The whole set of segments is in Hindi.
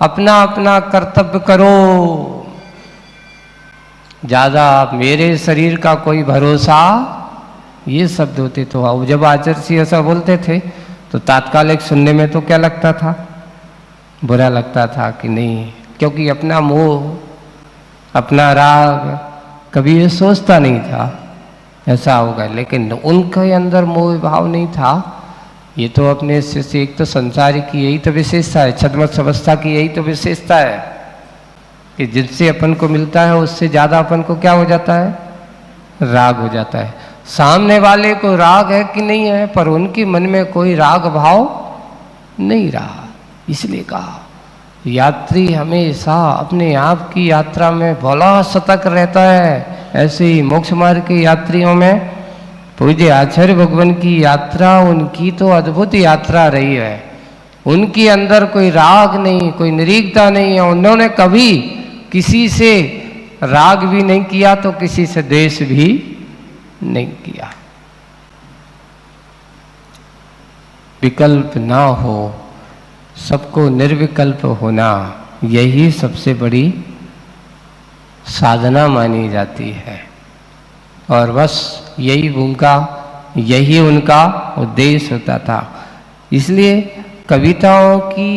अपना अपना कर्तव्य करो, ज्यादा मेरे शरीर का कोई भरोसा, ये शब्द होते। तो अब जब आचार्य जी ऐसा बोलते थे तो तात्कालिक सुनने में तो क्या लगता था, बुरा लगता था कि नहीं, क्योंकि अपना मोह, अपना राग, कभी ये सोचता नहीं था ऐसा होगा। लेकिन उनके अंदर मोह भाव नहीं था। ये तो अपने से एक तो संसार की यही तो विशेषता है, छद्मस अवस्था की यही तो विशेषता है कि जिससे अपन को मिलता है उससे ज्यादा अपन को क्या हो जाता है, राग हो जाता है। सामने वाले को राग है कि नहीं है, पर उनके मन में कोई राग भाव नहीं रहा। इसलिए कहा यात्री हमेशा अपने आप की यात्रा में भला सतर्क रहता है। ऐसे ही मोक्ष मार्ग के यात्रियों में पूज्य आचार्य भगवान की यात्रा, उनकी तो अद्भुत यात्रा रही है। उनके अंदर कोई राग नहीं, कोई निरीक्षता नहीं है। उन्होंने कभी किसी से राग भी नहीं किया तो किसी से द्वेष भी नहीं किया। विकल्प ना हो, सबको निर्विकल्प होना, यही सबसे बड़ी साधना मानी जाती है। और बस यही उनका उद्देश्य होता था। इसलिए कविताओं की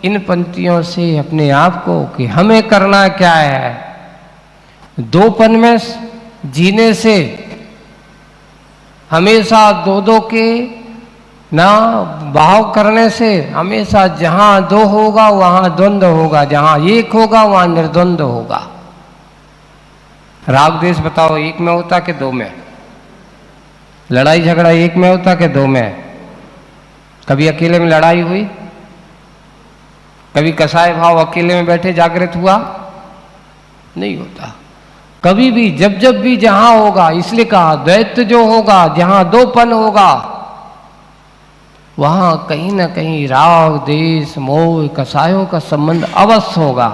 इन पंक्तियों से अपने आप को कि हमें करना क्या है, दोपन में जीने से, हमेशा दो के ना भाव करने से, हमेशा जहां दो होगा वहां द्वंद्व होगा, जहां एक होगा वहां निर्द्वंद्व होगा। राग द्वेष बताओ एक में होता कि दो में? लड़ाई झगड़ा एक में होता कि दो में? कभी अकेले में लड़ाई हुई? कभी कसाय भाव अकेले में बैठे जागृत हुआ? नहीं होता। कभी भी जब जब भी जहां होगा, इसलिए कहा द्वैत जो होगा, जहां दोपन होगा वहां कहीं ना कहीं राग देश मोह कसायों का संबंध अवश्य होगा।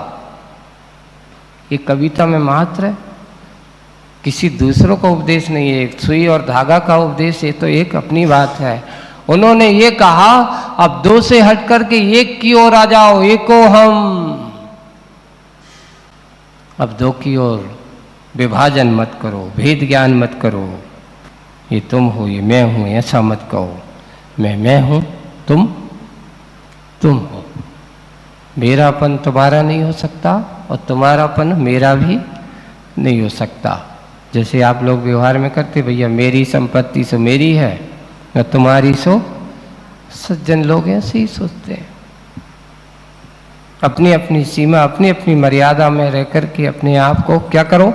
ये कविता में मात्र है, किसी दूसरों का उपदेश नहीं है। एक सुई और धागा का उपदेश, ये तो एक अपनी बात है। उन्होंने ये कहा अब दो से हट करके एक की ओर आ जाओ, एको हम। अब दो की ओर विभाजन मत करो, भेद ज्ञान मत करो, ये तुम हो ये मैं हूं, ऐसा मत कहो। मैं हूं, तुम हो। मेरापन तुम्हारा नहीं हो सकता और तुम्हारापन मेरा भी नहीं हो सकता। जैसे आप लोग व्यवहार में करते, भैया मेरी संपत्ति सो मेरी है और तुम्हारी सो, सज्जन लोग ऐसे ही सोचते हैं। अपनी अपनी सीमा, अपनी अपनी मर्यादा में रह करके अपने आप को क्या करो,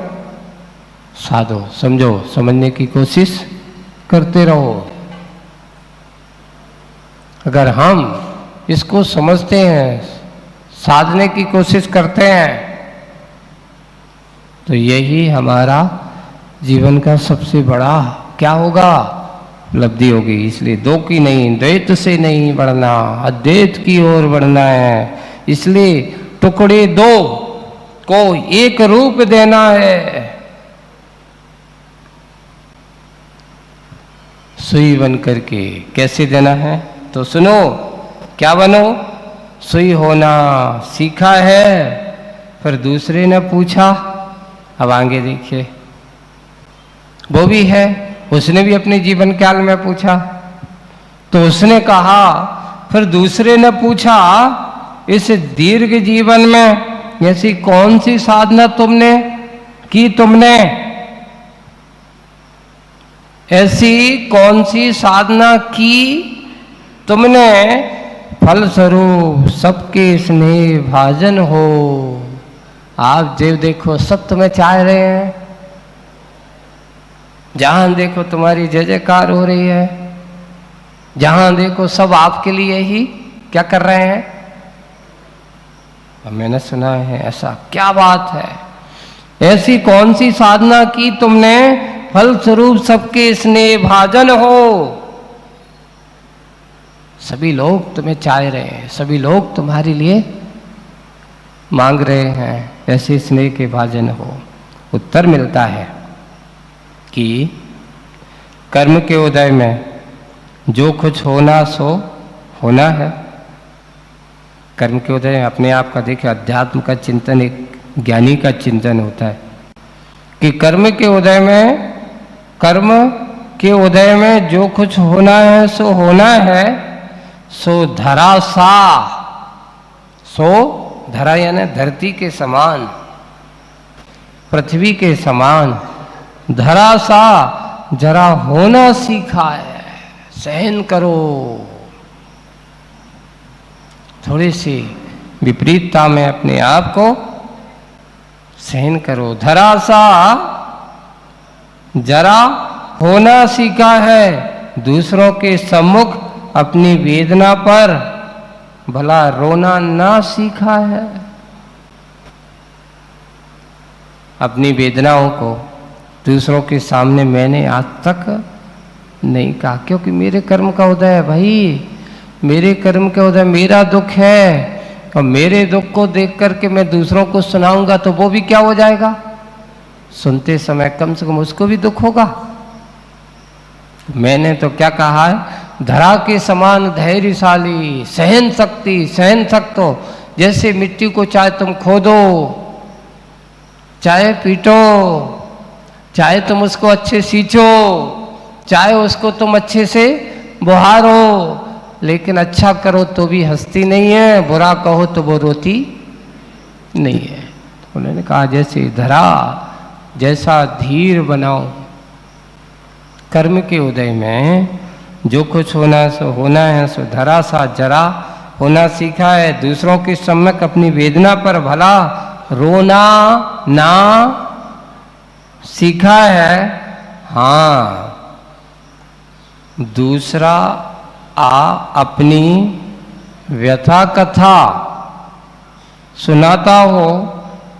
साधो, समझो, समझने की कोशिश करते रहो। अगर हम इसको समझते हैं, साधने की कोशिश करते हैं, तो यही हमारा जीवन का सबसे बड़ा क्या होगा, उपलब्धि होगी। इसलिए दो की नहीं, द्वैत से नहीं बढ़ना, अद्वैत की ओर बढ़ना है। इसलिए टुकड़े दो को एक रूप देना है। सुई बन करके कैसे देना है, तो सुनो, क्या बनो, सुई होना सीखा है, फिर दूसरे ने पूछा। अब आगे देखिए, वो भी है, उसने भी अपने जीवन काल में पूछा, तो उसने कहा, फिर दूसरे ने पूछा, इस दीर्घ जीवन में ऐसी कौन सी साधना तुमने की, ऐसी कौन सी साधना की तुमने फलस्वरूप सबके स्नेह भाजन हो। आप जीव देखो सब तुम्हें चाह रहे हैं, जहां देखो तुम्हारी जय जयकार हो रही है, जहां देखो सब आपके लिए ही क्या कर रहे हैं। मैंने सुना है ऐसा, क्या बात है, ऐसी कौन सी साधना की तुमने फलस्वरूप सबके स्नेह भाजन हो। सभी लोग तुम्हें चाह रहे हैं, सभी लोग तुम्हारे लिए मांग रहे हैं, ऐसे स्नेह के भाजन हो। उत्तर मिलता है कि कर्म के उदय में जो कुछ होना सो होना है, कर्म के उदय अपने आप का देखिए, अध्यात्म का चिंतन एक ज्ञानी का चिंतन होता है कि कर्म के उदय में जो कुछ होना है सो होना है, सो धरा सा, सो धरा यानी धरती के समान, पृथ्वी के समान, धरा सा जरा होना सीखा है, सहन करो। थोड़ी सी विपरीतता में अपने आप को सहन करो। धरा सा जरा होना सीखा है, दूसरों के सम्मुख अपनी वेदना पर भला रोना ना सीखा है। अपनी वेदनाओं को दूसरों के सामने मैंने आज तक नहीं कहा, क्योंकि मेरे कर्म का उदय है भाई, मेरे कर्म का उदय, मेरा दुख है, और मेरे दुख को देख करके मैं दूसरों को सुनाऊंगा तो वो भी क्या हो जाएगा, सुनते समय कम से कम उसको भी दुख होगा। मैंने तो क्या कहा है, धरा के समान धैर्यशाली, सहन शक्ति हो। जैसे मिट्टी को चाहे तुम खोदो, चाहे पीटो, चाहे तुम उसको अच्छे सींचो, चाहे उसको तुम अच्छे से बुहारो, लेकिन अच्छा करो तो भी हंसती नहीं है, बुरा कहो तो वो रोती नहीं है। तो उन्होंने कहा जैसे धरा जैसा धीर बनाओ। कर्म के उदय में जो कुछ होना है सो होना है, सो धरा सा जरा होना सीखा है, दूसरों के सम्मुख अपनी वेदना पर भला रोना ना सीखा है। हाँ, दूसरा अपनी व्यथा कथा सुनाता हो,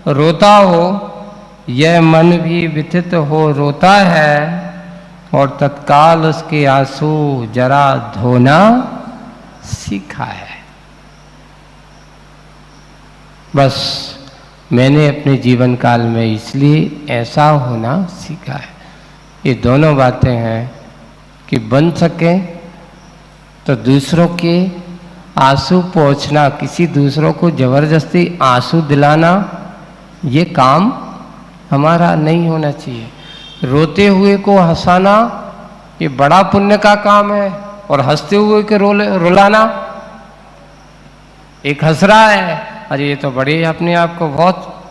रोता हो, यह मन भी व्यथित हो रोता है, और तत्काल उसके आंसू जरा धोना सीखा है। बस मैंने अपने जीवन काल में इसलिए ऐसा होना सीखा है। ये दोनों बातें हैं कि बन सके तो दूसरों के आंसू पोंछना, किसी दूसरों को जबरदस्ती आंसू दिलाना, ये काम हमारा नहीं होना चाहिए। रोते हुए को हंसाना ये बड़ा पुण्य का काम है, और हंसते हुए को रुलाना, एक हंस रहा है, अरे ये तो बड़े अपने आप को बहुत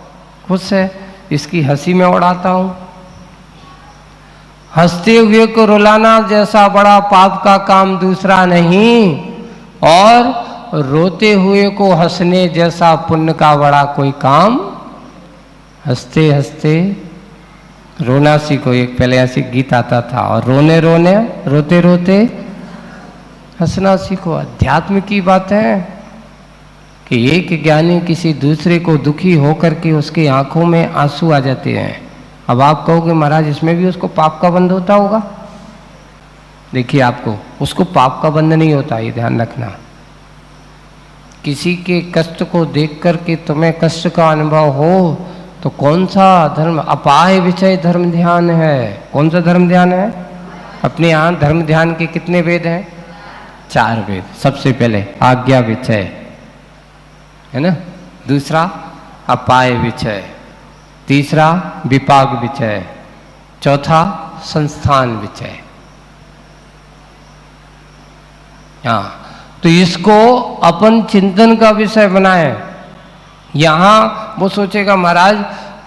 खुश है, इसकी हंसी में उड़ाता हूं। हंसते हुए को रुलाना जैसा बड़ा पाप का काम दूसरा नहीं, और रोते हुए को हंसने जैसा पुण्य का बड़ा कोई काम। हंसते हंसते रोना सीखो। एक पहले ऐसी गीत आता था, और रोने रोने रोते रोते हंसना सीखो। अध्यात्म की बात है कि एक ज्ञानी किसी दूसरे को दुखी होकर के उसके आंखों में आंसू आ जाते हैं। अब आप कहोगे महाराज इसमें भी उसको पाप का बंध होता होगा। देखिए, आपको उसको पाप का बंध नहीं होता, ये ध्यान रखना। किसी के कष्ट को देख करके तुम्हें कष्ट का अनुभव हो तो कौन सा धर्म, अपाय विषय धर्म ध्यान है। कौन सा धर्म ध्यान है? अपने यहाँ धर्म ध्यान के कितने वेद हैं? 4 वेद। सबसे पहले आज्ञा विषय है ना, दूसरा अपाय विषय, तीसरा विपाक विषय, चौथा संस्थान विषय। हाँ, तो इसको अपन चिंतन का विषय बनाए। यहाँ वो सोचेगा महाराज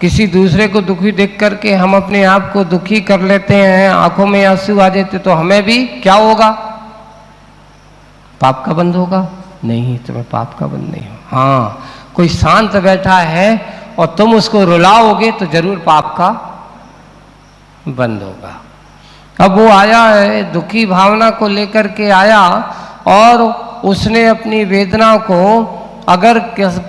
किसी दूसरे को दुखी देख करके हम अपने आप को दुखी कर लेते हैं, आंखों में आंसू आ जाते, तो हमें भी क्या होगा? पाप का बंध होगा? नहीं, तुम्हें पाप का बंध नहीं हो। हाँ, कोई शांत बैठा है और तुम उसको रुलाओगे तो जरूर पाप का बंद होगा। अब वो आया है, दुखी भावना को लेकर के आया, और उसने अपनी वेदना को अगर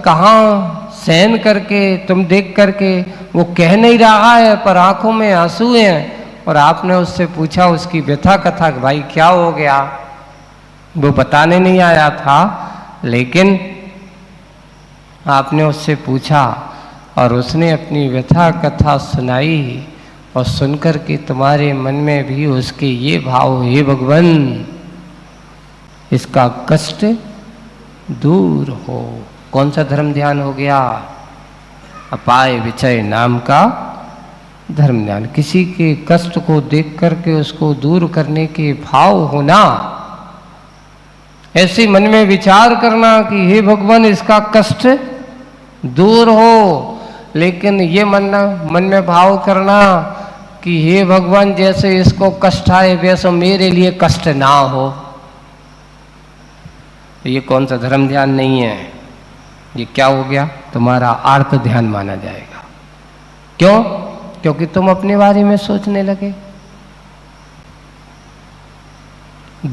कहाँ सहन करके तुम देख करके वो कह नहीं रहा है, पर आंखों में आंसू हैं, और आपने उससे पूछा उसकी व्यथा कथा, भाई क्या हो गया? वो बताने नहीं आया था, लेकिन आपने उससे पूछा और उसने अपनी व्यथा कथा सुनाई, और सुनकर के तुम्हारे मन में भी उसके ये भाव, हे भगवान इसका कष्ट दूर हो। कौन सा धर्म ध्यान हो गया? अपाय विचय नाम का धर्म ध्यान। किसी के कष्ट को देख करके उसको दूर करने के भाव होना, ऐसे मन में विचार करना कि हे भगवान इसका कष्ट दूर हो। लेकिन ये मन में भाव करना कि हे भगवान जैसे इसको कष्ट आए वैसे मेरे लिए कष्ट ना हो, ये कौन सा धर्म ध्यान नहीं है। ये क्या हो गया? तुम्हारा आर्त ध्यान माना जाएगा। क्यों? क्योंकि तुम अपने बारे में सोचने लगे।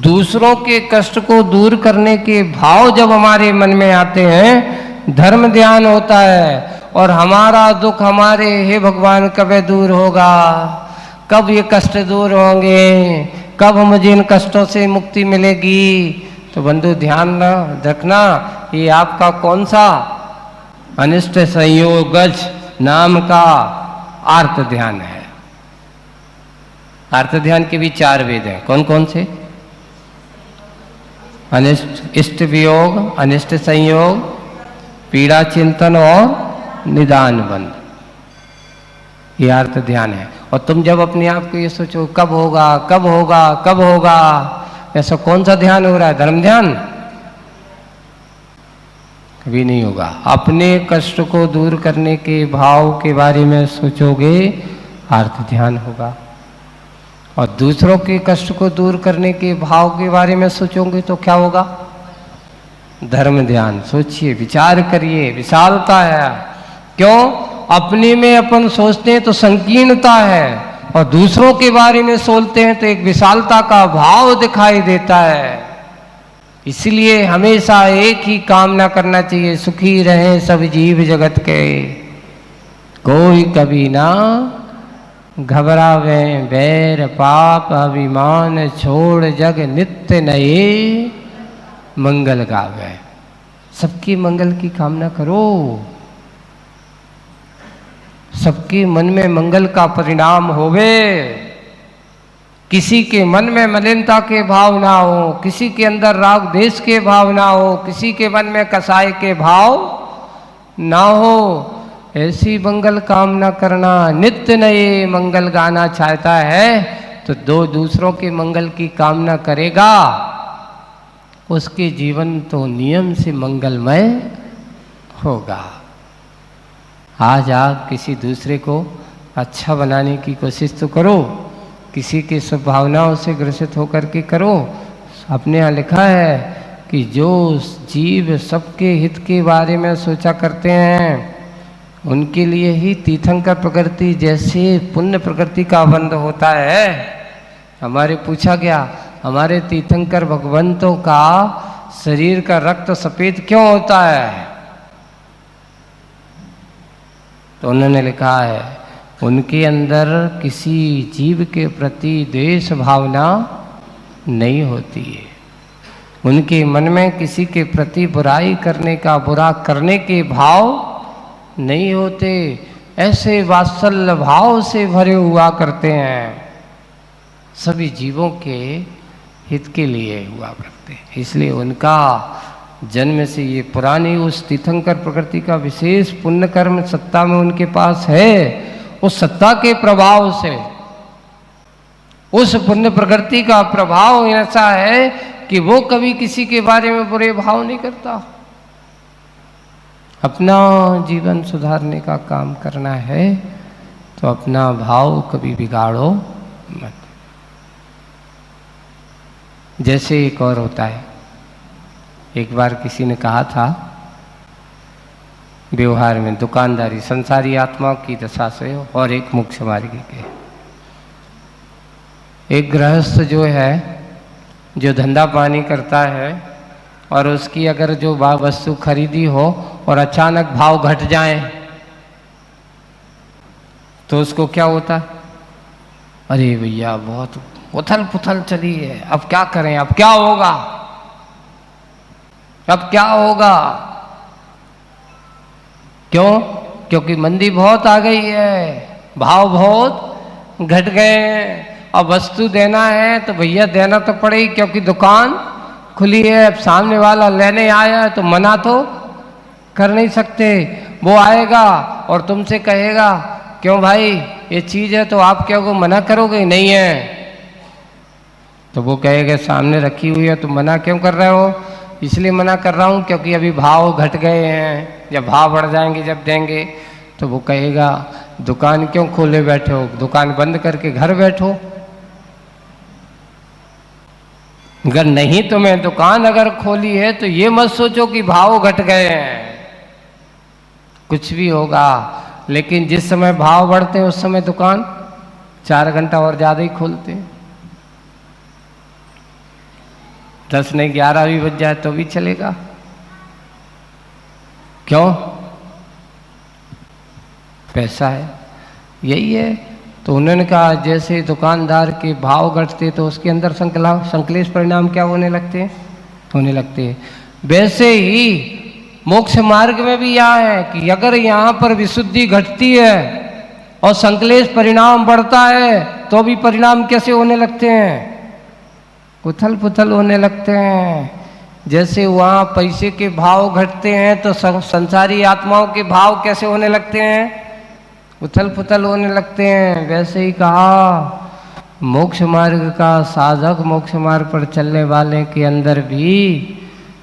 दूसरों के कष्ट को दूर करने के भाव जब हमारे मन में आते हैं, धर्म ध्यान होता है। और हमारा दुख हमारे हे भगवान कब दूर होगा, कब ये कष्ट दूर होंगे, कब मुझे इन कष्टों से मुक्ति मिलेगी। तो बंधु ध्यान रखना, ये आपका कौन सा अनिष्ट संयोगज नाम का आर्त ध्यान है। आर्त ध्यान के भी 4 वेद हैं। कौन कौन से? अनिष्ट इष्ट वियोग, अनिष्ट संयोग, पीड़ा चिंतन और निदान बंध, ये अर्थ ध्यान है। और तुम जब अपने आप को ये सोचो कब होगा कब होगा कब होगा, ऐसा कौन सा ध्यान हो रहा है? धर्म ध्यान कभी नहीं होगा। अपने कष्ट को दूर करने के भाव के बारे में सोचोगे, अर्थ ध्यान होगा। और दूसरों के कष्ट को दूर करने के भाव के बारे में सोचोगे तो क्या होगा? धर्म ध्यान। सोचिए, विचार करिए, विशालता है। क्यों? अपने में अपन सोचते हैं तो संकीर्णता है, और दूसरों के बारे में सोचते हैं तो एक विशालता का भाव दिखाई देता है। इसलिए हमेशा एक ही कामना करना चाहिए, सुखी रहे सब जीव जगत के, कोई कभी ना घबरावे, बैर पाप अभिमान छोड़ जग नित्य नए मंगल गावे। सबकी मंगल की कामना करो, सबके मन में मंगल का परिणाम होवे। किसी के मन में मलिनता के भाव ना हो, किसी के अंदर राग द्वेष के भाव ना हो, किसी के मन में कसाई के भाव ना हो। ऐसी मंगल कामना करना, नित्य नए मंगल गाना चाहता है तो दूसरों के मंगल की कामना करेगा, उसके जीवन तो नियम से मंगलमय होगा। आज आप किसी दूसरे को अच्छा बनाने की कोशिश तो करो, किसी की सद्भावनाओं से ग्रसित होकर के करो। अपने यहाँ लिखा है कि जो जीव सबके हित के बारे में सोचा करते हैं उनके लिए ही तीर्थंकर प्रकृति जैसे पुण्य प्रकृति का बंध होता है। हमारे पूछा गया, हमारे तीर्थंकर भगवंतों का शरीर का रक्त सफेद क्यों होता है? तो उन्होंने लिखा है उनके अंदर किसी जीव के प्रति द्वेष भावना नहीं होती है, उनके मन में किसी के प्रति बुराई करने का, बुरा करने के भाव नहीं होते, ऐसे वात्सल्य भाव से भरे हुआ करते हैं, सभी जीवों के हित के लिए हुआ करते हैं। इसलिए उनका जन्म से ये पुरानी उस तीर्थंकर प्रकृति का विशेष पुण्य कर्म सत्ता में उनके पास है। उस सत्ता के प्रभाव से, उस पुण्य प्रकृति का प्रभाव ऐसा है कि वो कभी किसी के बारे में बुरे भाव नहीं करता। अपना जीवन सुधारने का काम करना है तो अपना भाव कभी बिगाड़ो मत। जैसे एक और होता है, एक बार किसी ने कहा था व्यवहार में दुकानदारी संसारी आत्मा की दशा से और एक मोक्ष मार्गी के। एक गृहस्थ जो है, जो धंधा पानी करता है और उसकी अगर जो वस्तु खरीदी हो और अचानक भाव घट जाए तो उसको क्या होता है? अरे भैया बहुत उथल पुथल चली है, अब क्या करें, अब क्या होगा, अब क्या होगा? क्यों? क्योंकि मंदी बहुत आ गई है, भाव बहुत घट गए हैं। अब वस्तु देना है तो भैया देना तो पड़ेगी, क्योंकि दुकान खुली है, अब सामने वाला लेने आया है तो मना तो कर नहीं सकते। वो आएगा और तुमसे कहेगा क्यों भाई ये चीज़ है, तो आप क्या को मना करोगे? नहीं है। तो वो कहेगा सामने रखी हुई है तो मना क्यों कर रहे हो? इसलिए मना कर रहा हूँ क्योंकि अभी भाव घट गए हैं, जब भाव बढ़ जाएंगे जब देंगे। तो वो कहेगा दुकान क्यों खोले बैठे हो, दुकान बंद करके घर बैठो। अगर नहीं तुम्हें दुकान अगर खोली है तो ये मत सोचो कि भाव घट गए हैं, कुछ भी होगा। लेकिन जिस समय भाव बढ़ते हैं उस समय दुकान 4 घंटा और ज़्यादा ही खोलते हैं। 10 नहीं 11 भी बज जाए तो भी चलेगा। क्यों? पैसा है, यही है। तो उन्होंने कहा जैसे दुकानदार के भाव घटते तो उसके अंदर संकलेश परिणाम क्या होने लगते हैं, वैसे ही मोक्ष मार्ग में भी यह है कि अगर यहाँ पर विशुद्धि घटती है और संकलेश परिणाम बढ़ता है तो भी परिणाम कैसे होने लगते हैं? उथल पुथल होने लगते हैं। जैसे वहाँ पैसे के भाव घटते हैं तो संसारी आत्माओं के भाव कैसे होने लगते हैं? उथल पुथल होने लगते हैं। वैसे ही कहा मोक्ष मार्ग का साधक, मोक्ष मार्ग पर चलने वाले के अंदर भी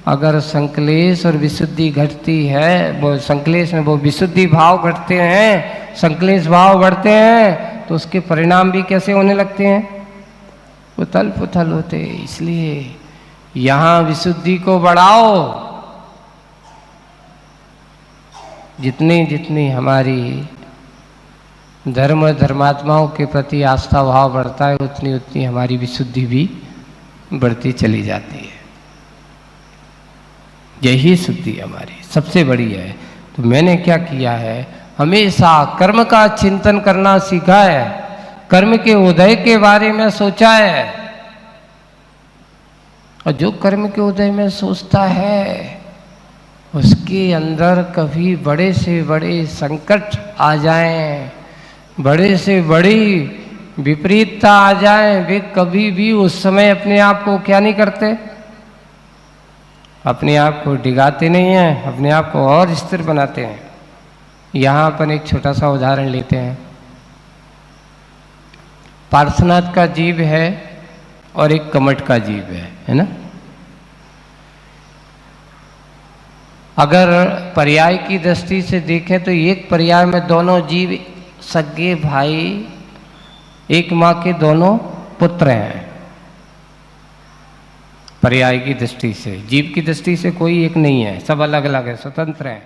अगर संकलेश और विशुद्धि घटती है, वो संकलेश में वो विशुद्धि भाव घटते हैं, संकलेश भाव बढ़ते हैं, तो उसके परिणाम भी कैसे होने लगते हैं? उथल पुथल होते। इसलिए यहाँ विशुद्धि को बढ़ाओ। जितनी जितनी हमारी धर्म धर्मात्माओं के प्रति आस्था भाव बढ़ता है उतनी उतनी हमारी विशुद्धि भी बढ़ती चली जाती है। यही शुद्धि हमारी सबसे बड़ी है। तो मैंने क्या किया है, हमेशा कर्म का चिंतन करना सीखा है, कर्म के उदय के बारे में सोचा है। और जो कर्म के उदय में सोचता है उसके अंदर कभी बड़े से बड़े संकट आ जाएं, बड़े से बड़ी विपरीतता आ जाए, वे कभी भी उस समय अपने आप को क्या नहीं करते, अपने आप को डिगाते नहीं हैं, अपने आप को और स्थिर बनाते हैं। यहाँ अपन एक छोटा सा उदाहरण लेते हैं। पार्श्वनाथ का जीव है और एक कमठ का जीव है ना। अगर पर्याय की दृष्टि से देखें तो एक पर्याय में दोनों जीव सगे भाई, एक माँ के दोनों पुत्र हैं। पर्याय की दृष्टि से, जीव की दृष्टि से कोई एक नहीं है, सब अलग अलग है, स्वतंत्र हैं।